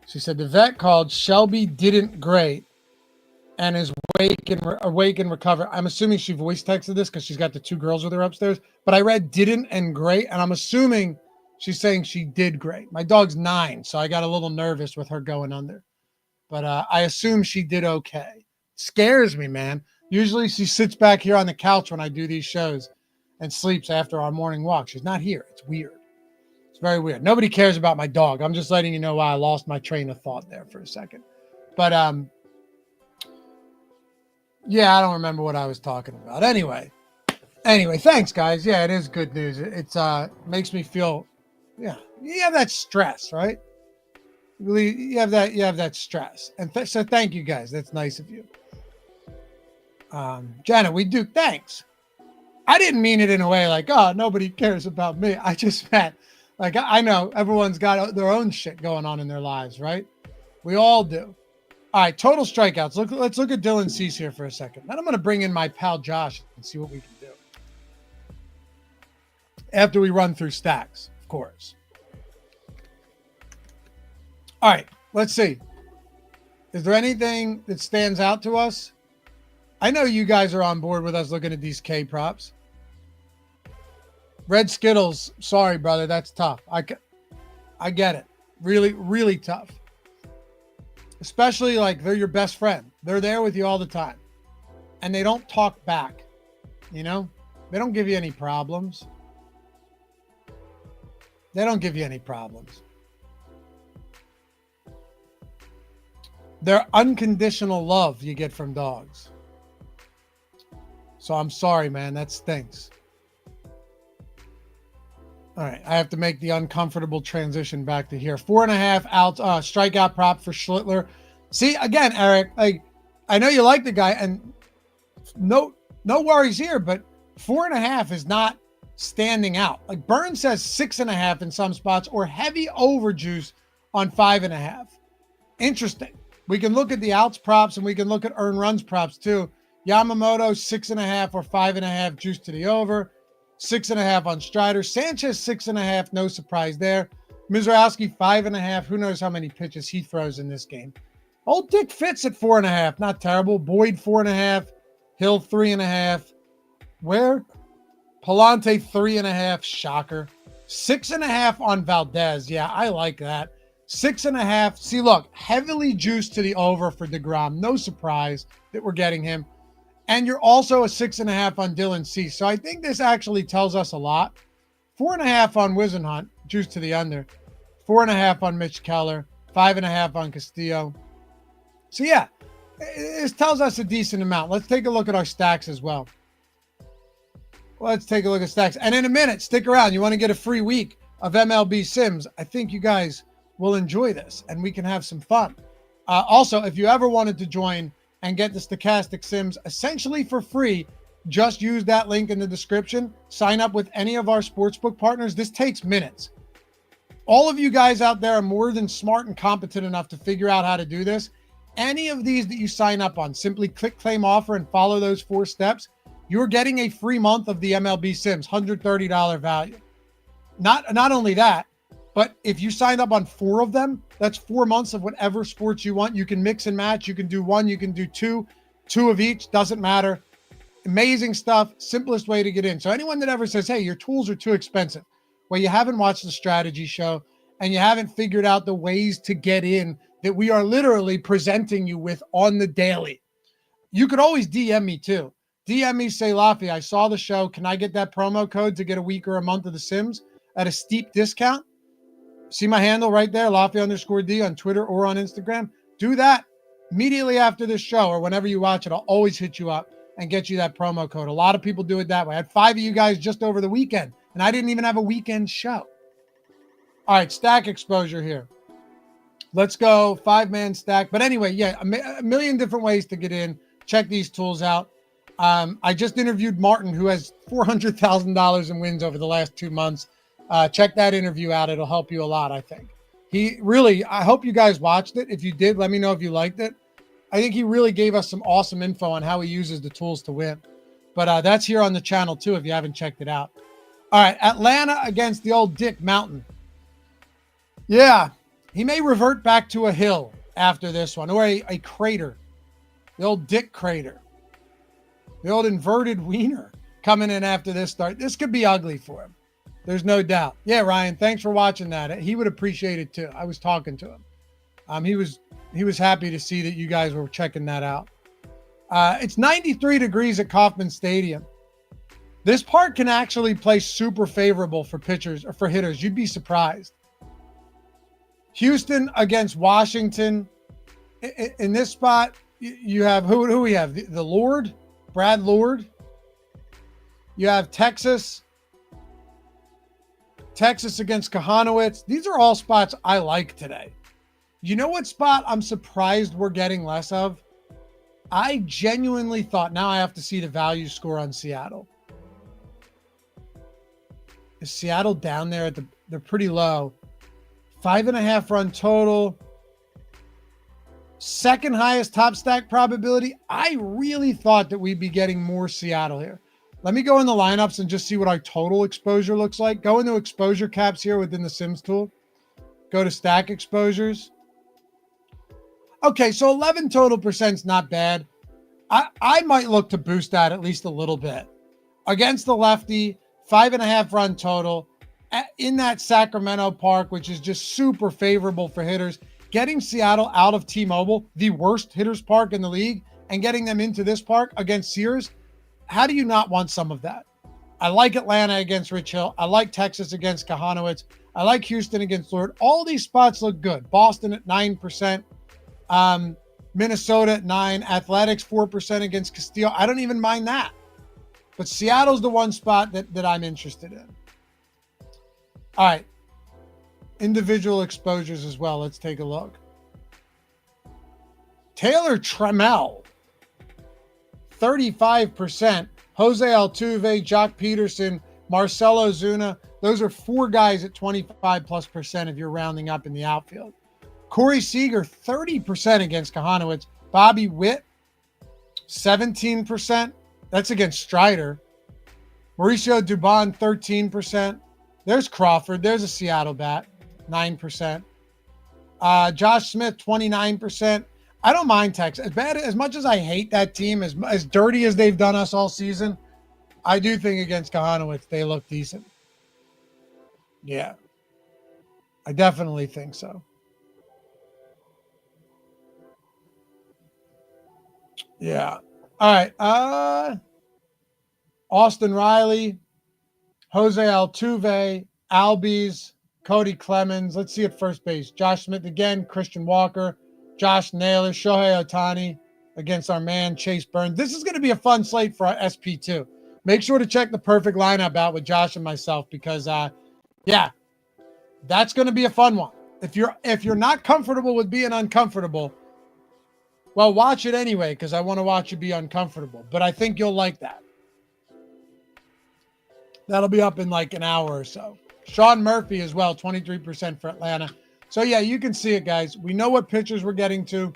she said the vet called. Shelby didn't great and is awake and recover. I'm assuming she voice texted this because she's got the 2 girls with her upstairs. But I read didn't and great, and I'm assuming she's saying she did great. My dog's 9, so I got a little nervous with her going under. But I assume she did okay. Scares me, man. Usually she sits back here on the couch when I do these shows and sleeps after our morning walk. She's not here. It's weird. It's very weird. Nobody cares about my dog. I'm just letting you know why I lost my train of thought there for a second. But yeah, I don't remember what I was talking about. Anyway, thanks, guys. Yeah, it is good news. It's makes me feel, yeah, you have that stress, right? You have that stress. And so thank you guys. That's nice of you. Jenna, we do. Thanks. I didn't mean it in a way like, oh, nobody cares about me. I just meant like, I know everyone's got their own shit going on in their lives, right? We all do. All right, total strikeouts. Let's look at Dylan Cease here for a second. Then I'm going to bring in my pal Josh and see what we can do. After we run through stacks, of course. All right, let's see. Is there anything that stands out to us? I know you guys are on board with us looking at these K props. Red Skittles, sorry, brother, that's tough. I get it. Really, really tough. Especially like they're your best friend. They're there with you all the time. And they don't talk back. You know? They don't give you any problems. They don't give you any problems. They're unconditional love you get from dogs. So I'm sorry, man. That stinks. All right. I have to make the uncomfortable transition back to here. 4.5 out strikeout prop for Schlittler. See, again, Eric, like, I know you like the guy, and no worries here, but 4.5 is not standing out. Like Burns says 6.5 in some spots, or heavy overjuice on 5.5. Interesting. We can look at the outs props and we can look at earned runs props too. Yamamoto 6.5 or 5.5 juice to the over, 6.5 on Strider. Sanchez 6.5, no surprise there. Mizrowski 5.5. Who knows how many pitches he throws in this game? Old Dick Fitz at 4.5, not terrible. Boyd 4.5, Hill 3.5. Where? Palante 3.5, shocker. 6.5 on Valdez. Yeah, I like that. 6.5. See, look, heavily juiced to the over for deGrom. No surprise that we're getting him. And you're also a 6.5 on Dylan Cease. So I think this actually tells us a lot. 4.5 on Wisenhunt, juice to the under. 4.5 on Mitch Keller. 5.5 on Castillo. So yeah, this tells us a decent amount. Let's take a look at our stacks as well. Let's take a look at stacks. And in a minute, stick around. You want to get a free week of MLB Sims. I think you guys will enjoy this and we can have some fun. Also, if you ever wanted to join and get the Stokastic Sims essentially for free, just use that link in the description. Sign up with any of our sportsbook partners. This takes minutes. All of you guys out there are more than smart and competent enough to figure out how to do this. Any of these that you sign up on, simply click claim offer and follow those 4 steps. You're getting a free month of the MLB Sims, $130 value. Not only that, but if you sign up on 4 of them, that's 4 months of whatever sports you want. You can mix and match. You can do 1, you can do 2 of each, doesn't matter. Amazing stuff, simplest way to get in. So anyone that ever says, hey, your tools are too expensive, well, you haven't watched the strategy show and you haven't figured out the ways to get in that we are literally presenting you with on the daily. You could always DM me too. DM me, say, Laffy, I saw the show. Can I get that promo code to get a week or a month of the Sims at a steep discount? See my handle right there, Laffy_D on Twitter or on Instagram. Do that immediately after this show or whenever you watch it. I'll always hit you up and get you that promo code. A lot of people do it that way. I had 5 of you guys just over the weekend, and I didn't even have a weekend show. All right, stack exposure here. Let's go 5-man stack. But anyway, yeah, a million different ways to get in. Check these tools out. I just interviewed Martin, who has $400,000 in wins over the last 2 months. Check that interview out. It'll help you a lot, I think. I hope you guys watched it. If you did, let me know if you liked it. I think he really gave us some awesome info on how he uses the tools to win. But that's here on the channel too, if you haven't checked it out. All right, Atlanta against the old Dick Mountain. Yeah, he may revert back to a hill after this one, or a crater. The old Dick crater. The old inverted wiener coming in after this start. This could be ugly for him. There's no doubt. Yeah, Ryan, thanks for watching that. He would appreciate it too. I was talking to him. He was happy to see that you guys were checking that out. It's 93 degrees at Kauffman Stadium. This part can actually play super favorable for pitchers or for hitters. You'd be surprised. Houston against Washington. In this spot, you have who we have? The Lord, Brad Lord. You have Texas against Kahanowitz. These are all spots I like today. You know what spot I'm surprised we're getting less of? I genuinely thought, now I have to see the value score on Seattle. Is Seattle down there they're pretty low. 5.5 run total. Second highest top stack probability. I really thought that we'd be getting more Seattle here. Let me go in the lineups and just see what our total exposure looks like. Go into exposure caps here within the Sims tool. Go to stack exposures. Okay, so 11 total percent's not bad. I might look to boost that at least a little bit. Against the lefty, 5.5 run total in that Sacramento park, which is just super favorable for hitters. Getting Seattle out of T-Mobile, the worst hitters park in the league, and getting them into this park against Sears, how do you not want some of that? I like Atlanta against Rich Hill. I like Texas against Kahanowitz. I like Houston against Lord. All these spots look good. Boston at 9%. Minnesota at 9%. Athletics 4% against Castillo. I don't even mind that. But Seattle's the one spot that I'm interested in. All right. Individual exposures as well. Let's take a look. Taylor Trammell, 35%. Jose Altuve, Jock Peterson, Marcelo Zuna. Those are 4 guys at 25+% if you're rounding up in the outfield. Corey Seager, 30% against Kahanowitz. Bobby Witt, 17%. That's against Strider. Mauricio Dubon, 13%. There's Crawford. There's a Seattle bat, 9%. Josh Smith, 29%. I don't mind Texas. As much as I hate that team, as dirty as they've done us all season, I do think against Kahanowitz they look decent. Yeah. I definitely think so. Yeah. All right. Austin Riley, Jose Altuve, Albies, Cody Clemens. Let's see at first base. Josh Smith again, Christian Walker, Josh Naylor, Shohei Ohtani against our man Chase Burns. This is going to be a fun slate for our SP2. Make sure to check the perfect lineup out with Josh and myself because, yeah, that's going to be a fun one. If you're not comfortable with being uncomfortable, well, watch it anyway because I want to watch you be uncomfortable. But I think you'll like that. That'll be up in like an hour or so. Sean Murphy as well, 23% for Atlanta. So, yeah, you can see it, guys. We know what pitchers we're getting to.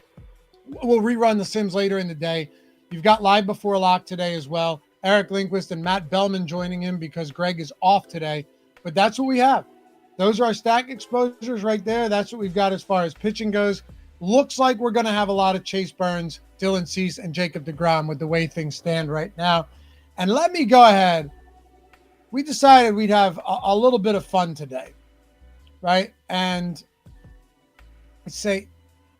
We'll rerun the Sims later in the day. You've got Live Before Lock today as well. Eric Lindquist and Matt Bellman joining him because Greg is off today. But that's what we have. Those are our stack exposures right there. That's what we've got as far as pitching goes. Looks like we're going to have a lot of Chase Burns, Dylan Cease, and Jacob deGrom with the way things stand right now. And let me go ahead. We decided we'd have a little bit of fun today, right? And let's say,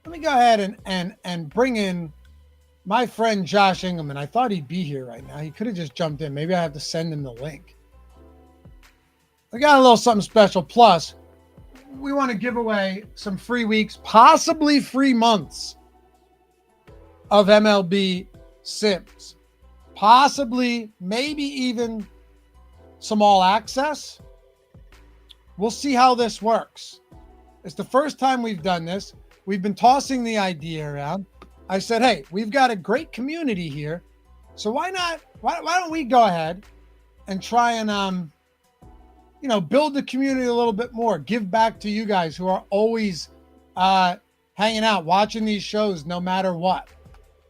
let me go ahead and bring in my friend Josh Engelman. I thought he'd be here right now. He could have just jumped in. Maybe I have to send him the link. I got a little something special. Plus, we want to give away some free weeks, possibly free months of MLB Sims. Possibly, maybe even some all access. We'll see how this works. It's the first time we've done this. We've been tossing the idea around. I said, hey, we've got a great community here. So why don't we go ahead and try and, build the community a little bit more, give back to you guys who are always hanging out, watching these shows no matter what.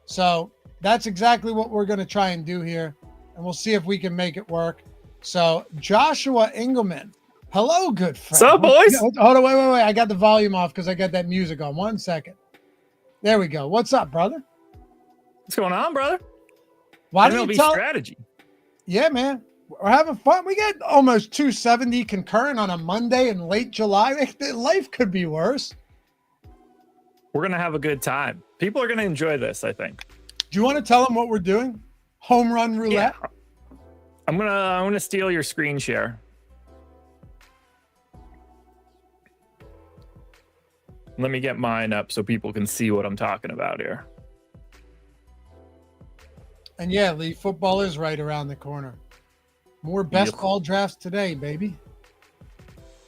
So that's exactly what we're going to try and do here. And we'll see if we can make it work. So Joshua Engelman, hello, good friend. What's up, boys? Hold on, wait. I got the volume off because I got that music on. 1 second. There we go. What's up, brother? What's going on, brother? Why don't you tell strategy? Yeah, man. We're having fun. We got almost 270 concurrent on a Monday in late July. Life could be worse. We're going to have a good time. People are going to enjoy this, I think. Do you want to tell them what we're doing? Home run roulette? Yeah. I'm gonna steal your screen share. Let me get mine up so people can see what I'm talking about here. And yeah, Lee, football is right around the corner. More best ball drafts today, baby.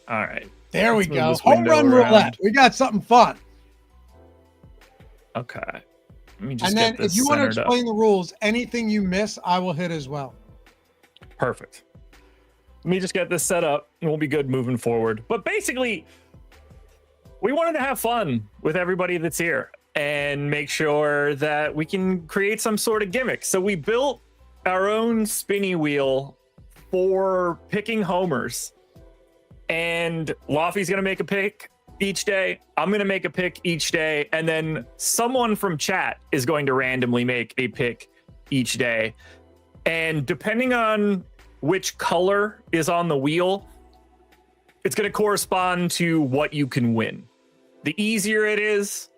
All right. There we go. Home run roulette. We got something fun. Okay. Let me just And then get this if you want to centered up. explain the rules, anything you miss, I will hit as well. Perfect. Let me just get this set up and we'll be good moving forward. But basically, we wanted to have fun with everybody that's here and make sure that we can create some sort of gimmick. So we built our own spinny wheel for picking homers. And Lofty's going to make a pick each day. I'm going to make a pick each day. And then someone from chat is going to randomly make a pick each day. And depending on which color is on the wheel, it's going to correspond to what you can win. The easier it is,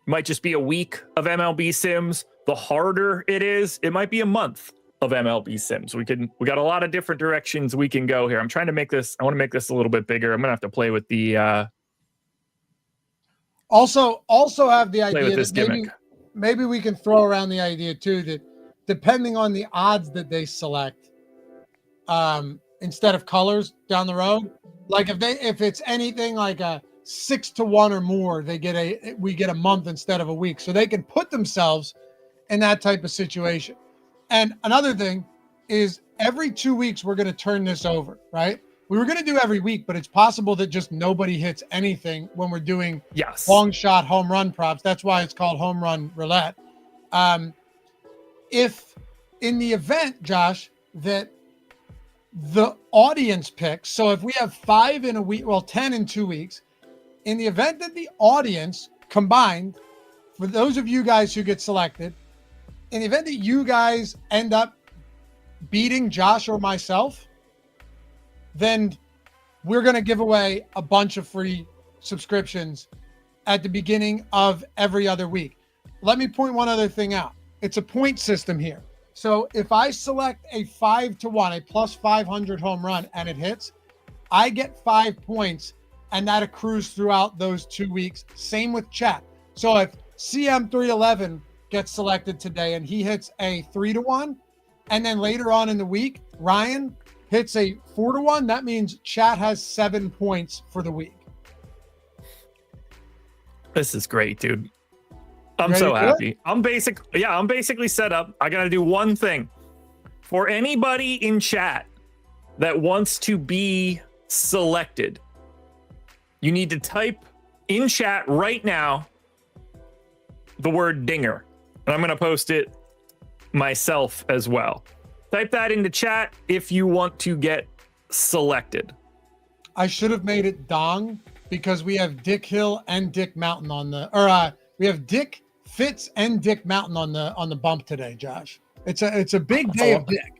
might just be a week of MLB Sims. The harder it is, it might be a month of MLB Sims. We got a lot of different directions we can go here. I'm trying to make this, I want to make this a little bit bigger. I'm going to have to play with the Also have the idea this that maybe we can throw around the idea too, that depending on the odds that they select, instead of colors down the road, like if it's anything like a 6-1 or more, we get a month instead of a week, so they can put themselves in that type of situation. And another thing is every 2 weeks we're going to turn this over, right? We were going to do every week, but it's possible that just nobody hits anything when we're doing long shot home run props. That's why it's called home run roulette. If in the event, Josh, that the audience picks, so if we have 5 in a week, 10 in 2 weeks, in the event that the audience combined, for those of you guys who get selected, in the event that you guys end up beating Josh or myself, then we're going to give away a bunch of free subscriptions at the beginning of every other week. Let me point one other thing out. It's a point system here. So if I select a 5-1, a plus 500 home run, and it hits, I get 5 points, and that accrues throughout those 2 weeks. Same with chat. So if CM311 gets selected today and he hits a 3-1, and then later on in the week, Ryan hits a 4-1, that means chat has 7 points for the week. This is great, dude. I'm so happy. I'm basically set up. I got to do one thing. For anybody in chat that wants to be selected, you need to type in chat right now the word dinger. And I'm going to post it myself as well. Type that into chat if you want to get selected. I should have made it Dong because we have Dick Hill and Dick Mountain on the, we have Dick Fitz and Dick Mountain on the bump today, Josh. It's a big day of Dick.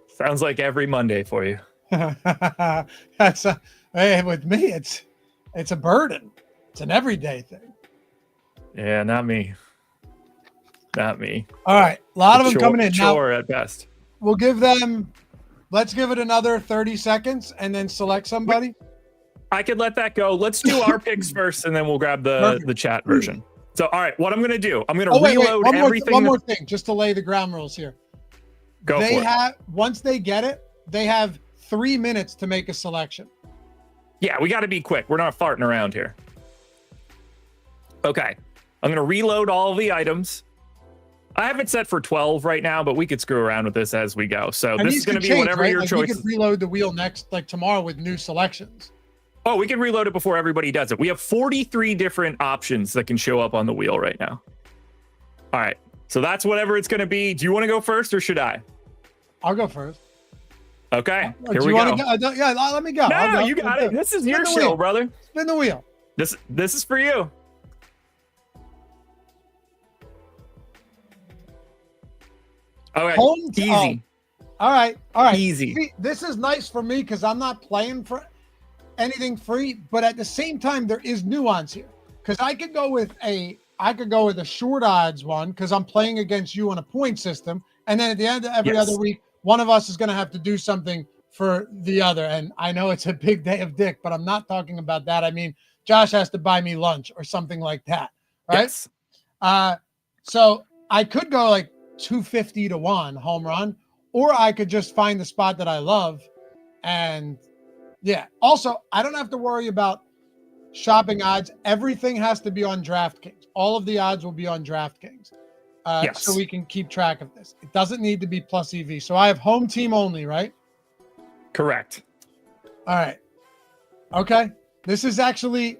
Sounds like every Monday for you. Hey, with me, it's a burden. It's an everyday thing. Yeah, not me. Not me. All right, a lot of them coming in now. Chore at best. We'll give them. Let's give it another 30 seconds and then select somebody. I could let that go. Let's do our picks first, and then we'll grab the chat version. So, all right, what I'm going to do, I'm going to reload everything. One more thing, just to lay the ground rules here. Once they get it, they have 3 minutes to make a selection. Yeah, we got to be quick. We're not farting around here. Okay, I'm going to reload all the items. I have it set for 12 right now, but we could screw around with this as we go. So this is going to be whatever your choice. We could reload the wheel tomorrow with new selections. Oh, we can reload it before everybody does it. We have 43 different options that can show up on the wheel right now. All right, so that's whatever it's going to be. Do you want to go first or should I? I'll go first. Okay, here we go. Yeah, let me go. No, you got it. This is your show, brother. Spin the wheel. This is for you. Okay, easy. All right. Easy. See, this is nice for me because I'm not playing for anything free, but at the same time, there is nuance here because I could go with a short odds one because I'm playing against you on a point system, and then at the end of every other week, one of us is going to have to do something for the other. And I know it's a big day of Dick, but I'm not talking about that. I mean, Josh has to buy me lunch or something like that, right? Yes. So I could go like 250-1 home run, or I could just find the spot that I love. And yeah, also I don't have to worry about shopping odds. Everything has to be on DraftKings. All of the odds will be on DraftKings. Yes. So we can keep track of this. It doesn't need to be plus EV. So I have home team only, right? Correct. All right. Okay. This is actually,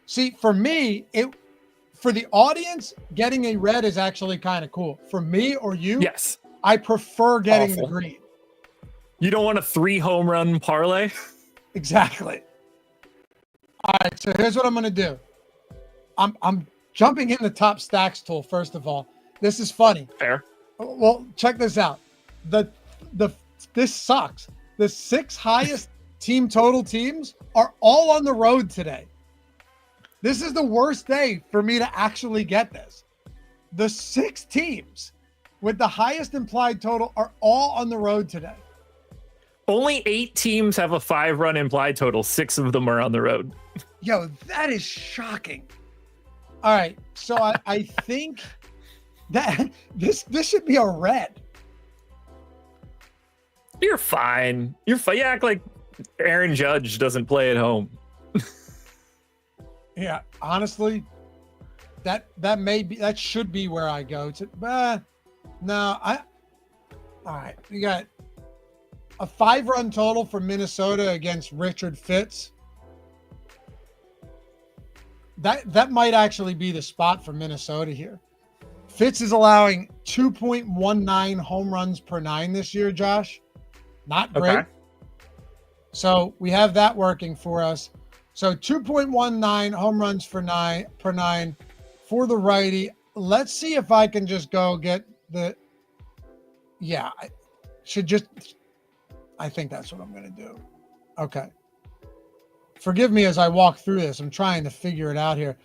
see, for me, for the audience, getting a red is actually kind of cool. For me or you, yes, I prefer getting awful. The green. You don't want a 3 home run parlay? Exactly. All right. So here's what I'm going to do. I'm jumping in the top stacks tool, first of all. This is funny. Fair. Well, check this out. This sucks. The 6 highest team total teams are all on the road today. This is the worst day for me to actually get this. The 6 teams with the highest implied total are all on the road today. Only 8 teams have a 5-run implied total. 6 of them are on the road. Yo, that is shocking. All right. So I think that this should be a red. You're fine. You're fine. You act like Aaron Judge doesn't play at home. Yeah, honestly, that should be where I go to. No, all right. You got a 5-run total for Minnesota against Richard Fitz. That might actually be the spot for Minnesota here. Fitz is allowing 2.19 home runs per 9 this year, Josh. Not great. Okay. So we have that working for us. So 2.19 home runs per nine for the righty. Let's see if I can just go get the. Yeah, I think that's what I'm going to do. Okay. Forgive me as I walk through this. I'm trying to figure it out here.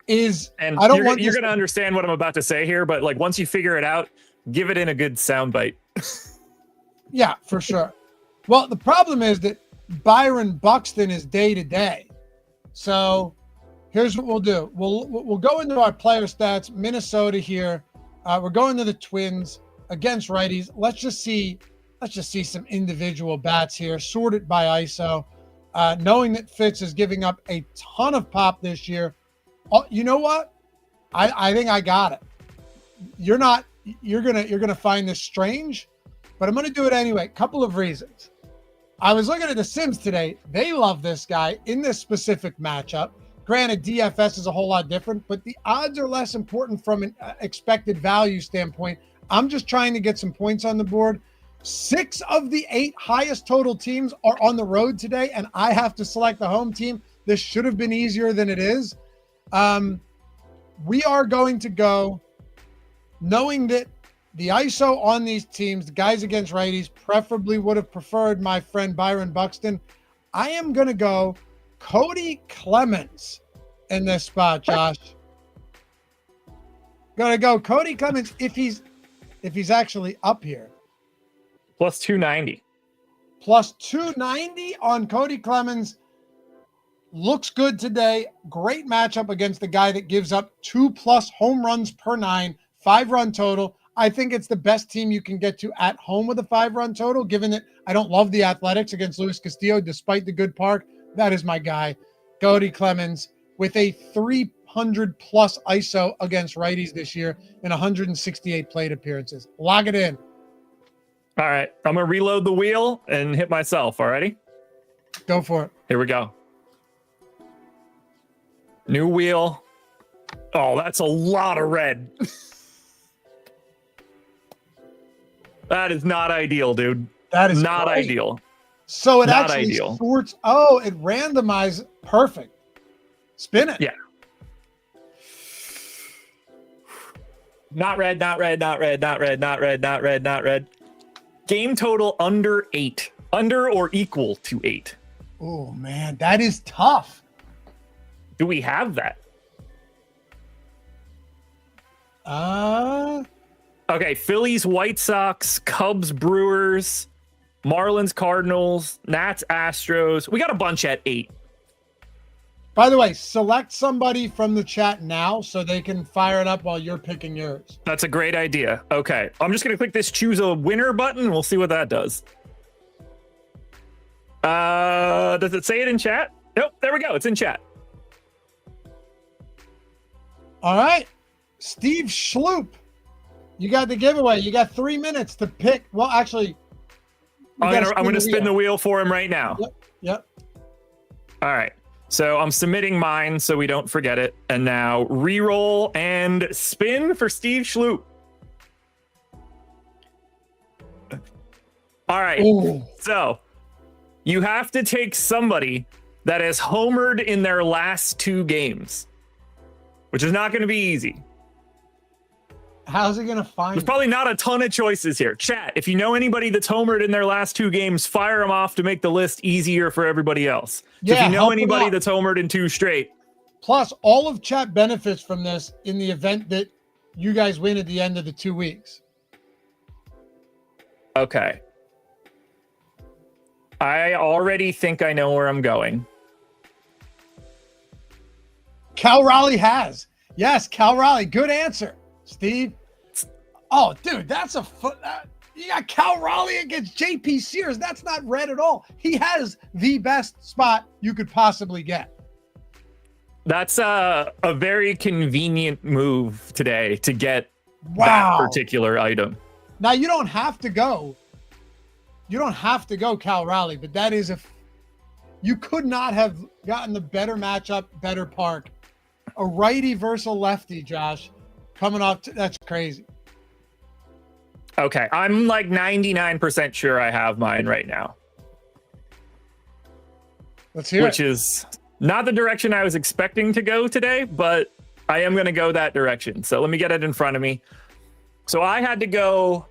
And I don't you're want going to understand what I'm about to say here, but like once you figure it out, give it in a good soundbite. Yeah, for sure. Well, the problem is that Byron Buxton is day to day. So here's what we'll do. We'll go into our player stats. Minnesota here. We're going to the Twins against righties. Let's just see some individual bats here, sorted by ISO. Knowing that Fitz is giving up a ton of pop this year. Oh, you know what? I think I got it. You're gonna find this strange, but I'm gonna do it anyway. Couple of reasons. I was looking at the Sims today. They love this guy in this specific matchup. Granted, DFS is a whole lot different, but the odds are less important from an expected value standpoint. I'm just trying to get some points on the board. 6 of the 8 highest total teams are on the road today, and I have to select the home team. This should have been easier than it is. We are going to go knowing that the ISO on these teams, the guys against righties, preferably would have preferred my friend Byron Buxton. I am going to go Cody Clemens in this spot, Josh. Going to go Cody Clemens if he's actually up here. Plus 290. Plus 290 on Cody Clemens. Looks good today. Great matchup against the guy that gives up 2+ home runs per 9, 5-run total. I think it's the best team you can get to at home with a 5-run total, given that I don't love the Athletics against Luis Castillo, despite the good park. That is my guy, Cody Clemens, with a 300+ ISO against righties this year and 168 plate appearances. Lock it in. All right. I'm going to reload the wheel and hit myself. All righty? Go for it. Here we go. New wheel. Oh, that's a lot of red. That is not ideal, dude. That is not great. ideal. So it Not actually ideal. sorts. Oh, it randomized. Perfect. Spin it. Yeah. Not red, not red, not red, not red, not red, not red, not red. Game total under 8. Under or equal to 8. Oh, man. That is tough. Do we have that? Okay, Phillies, White Sox, Cubs, Brewers, Marlins, Cardinals, Nats, Astros. We got a bunch at 8. By the way, select somebody from the chat now so they can fire it up while you're picking yours. That's a great idea. Okay, I'm just going to click this choose a winner button. We'll see what that does. Does it say it in chat? Nope, there we go. It's in chat. All right. Steve Schloop, you got the giveaway. You got 3 minutes to pick. Well, actually, I'm going to spin the wheel for him right now. Yep. All right. So I'm submitting mine so we don't forget it. And now re-roll and spin for Steve Schloop. All right. Ooh. So you have to take somebody that has homered in their last 2 games, which is not going to be easy. How's it going to find There's probably not a ton of choices here. Chat, if you know anybody that's homered in their last 2 games, fire them off to make the list easier for everybody else. So if you know anybody that's homered in 2 straight. Plus, all of chat benefits from this in the event that you guys win at the end of the 2 weeks. Okay. I already think I know where I'm going. Cal Raleigh has. Yes, Cal Raleigh. Good answer, Steve. Oh, dude, that's a foot. You got Cal Raleigh against JP Sears. That's not red at all. He has the best spot you could possibly get. That's a very convenient move today to get that particular item. Now, you don't have to go. You don't have to go Cal Raleigh, but that is you could not have gotten the better matchup, better park. A righty versus a lefty, Josh, coming off. That's crazy. Okay, I'm like 99% sure I have mine right now. Let's hear Which is not the direction I was expecting to go today, but I am going to go that direction. So let me get it in front of me. So I had to go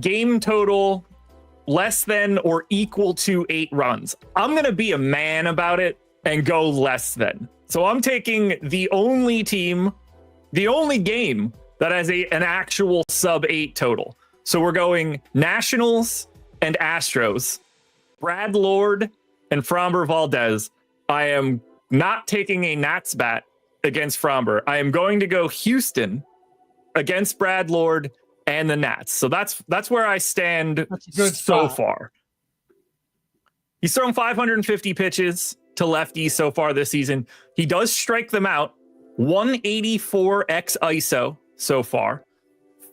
game total less than or equal to 8 runs. I'm going to be a man about it and go less than. So I'm taking the only game that has an actual sub 8 total. So we're going Nationals and Astros, Brad Lord and Framber Valdez. I am not taking a Nats bat against Framber. I am going to go Houston against Brad Lord and the Nats. So that's where I stand so far. He's thrown 550 pitches to lefties so far this season. He does strike them out. 184 x ISO so far.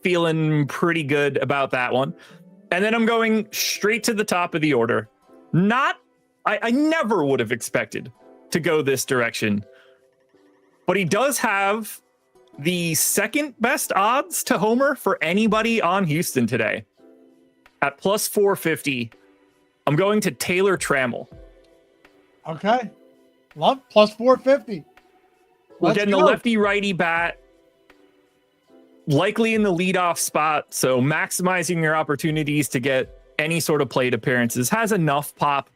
Feeling pretty good about that one. And then I'm going straight to the top of the order. I never would have expected to go this direction, but he does have the second best odds to homer for anybody on Houston today at plus 450. I'm going to Taylor Trammell. Okay. Love plus 450. We're getting the lefty righty bat, likely in the leadoff spot. So maximizing your opportunities to get any sort of plate appearances. Has enough pop.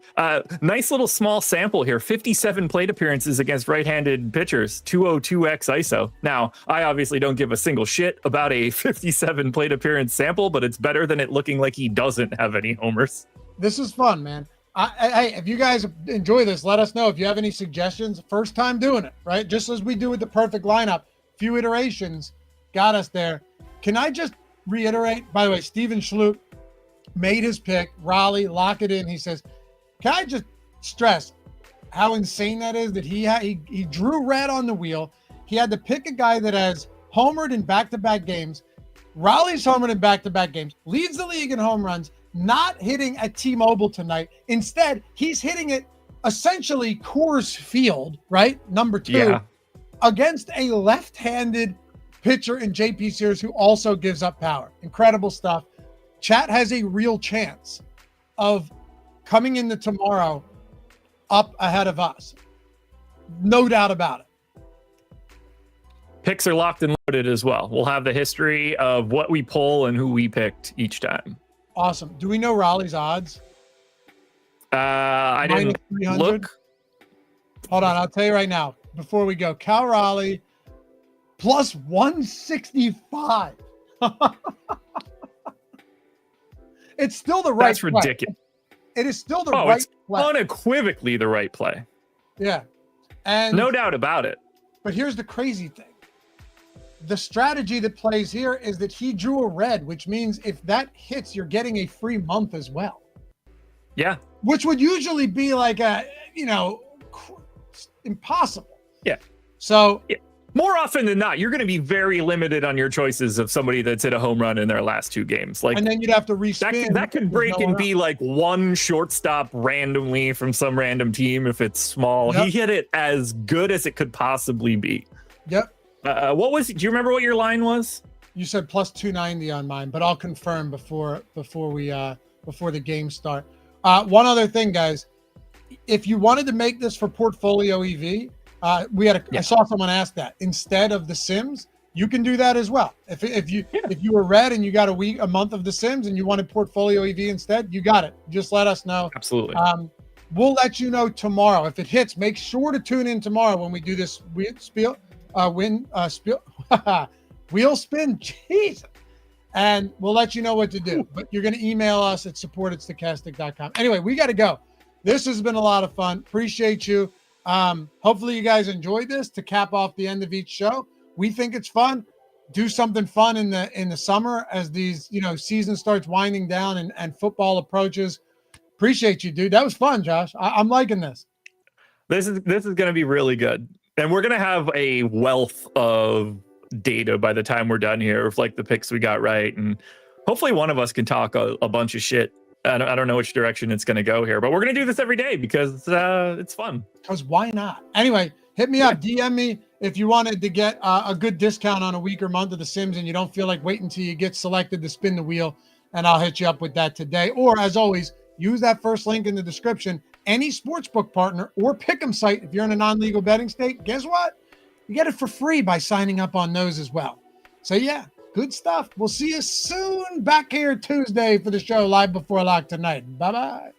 Nice little small sample here. 57 plate appearances against right-handed pitchers. 202x ISO. Now, I obviously don't give a single shit about a 57 plate appearance sample, but it's better than it looking like he doesn't have any homers. This is fun, man. Hey, if you guys enjoy this, let us know if you have any suggestions. First time doing it, right? Just as we do with the perfect lineup. Few iterations got us there. Can I just reiterate, by the way, Steven Schloop made his pick. Raleigh, lock it in. He says, can I just stress how insane that is that he drew red on the wheel. He had to pick a guy that has homered in back-to-back games. Raleigh's homered in back-to-back games, leads the league in home runs, not hitting at T-Mobile tonight. Instead, he's hitting it essentially Coors Field, right? Number 2, against a left-handed pitcher in JP Sears who also gives up power. Incredible stuff. Chat has a real chance of coming into tomorrow up ahead of us. No doubt about it. Picks are locked and loaded as well. We'll have the history of what we pull and who we picked each time. Awesome. Do we know Raleigh's odds? I didn't look. Hold on. I'll tell you right now before we go. Cal Raleigh plus 165. It's still the right That's play. ridiculous. It is still the right it's play. Unequivocally the right play. Yeah. And no doubt about it. But here's the crazy thing. The strategy that plays here is that he drew a red, which means if that hits, you're getting a free month as well. Yeah. Which would usually be like impossible. Yeah. So more often than not, you're going to be very limited on your choices of somebody that's hit a home run in their last 2 games. Like, and then you'd have to respin. that could break and be like one shortstop randomly from some random team if it's small. Yep. He hit it as good as it could possibly be. Yep. What was? Do you remember what your line was? You said plus 290 on mine, but I'll confirm before the game start. One other thing, guys, if you wanted to make this for portfolio EV, I saw someone ask that instead of the Sims. You can do that as well. If you were red and you got a month of the Sims and you wanted portfolio EV instead, you got it. Just let us know. Absolutely. We'll let you know tomorrow if it hits. Make sure to tune in tomorrow when we do this wheel spin. Jeez. And we'll let you know what to do. But you're going to email us at support@stokastic.com. Anyway, we got to go. This has been a lot of fun. Appreciate you. Hopefully you guys enjoyed this to cap off the end of each show. We think it's fun. Do something fun in the summer as these, season starts winding down and football approaches. Appreciate you, dude. That was fun, Josh. I'm liking this. This is going to be really good. And we're going to have a wealth of data by the time we're done here of like the picks we got right. And hopefully one of us can talk a bunch of shit. I don't know which direction it's going to go here, but we're going to do this every day because it's fun. Because why not? Anyway, hit me up. DM me if you wanted to get a good discount on a week or month of The Sims and you don't feel like waiting until you get selected to spin the wheel, and I'll hit you up with that today. Or as always, use that first link in the description. Any sportsbook partner or pick'em site, if you're in a non-legal betting state, guess what? You get it for free by signing up on those as well. So yeah, good stuff. We'll see you soon back here Tuesday for the show live before lock tonight. Bye-bye.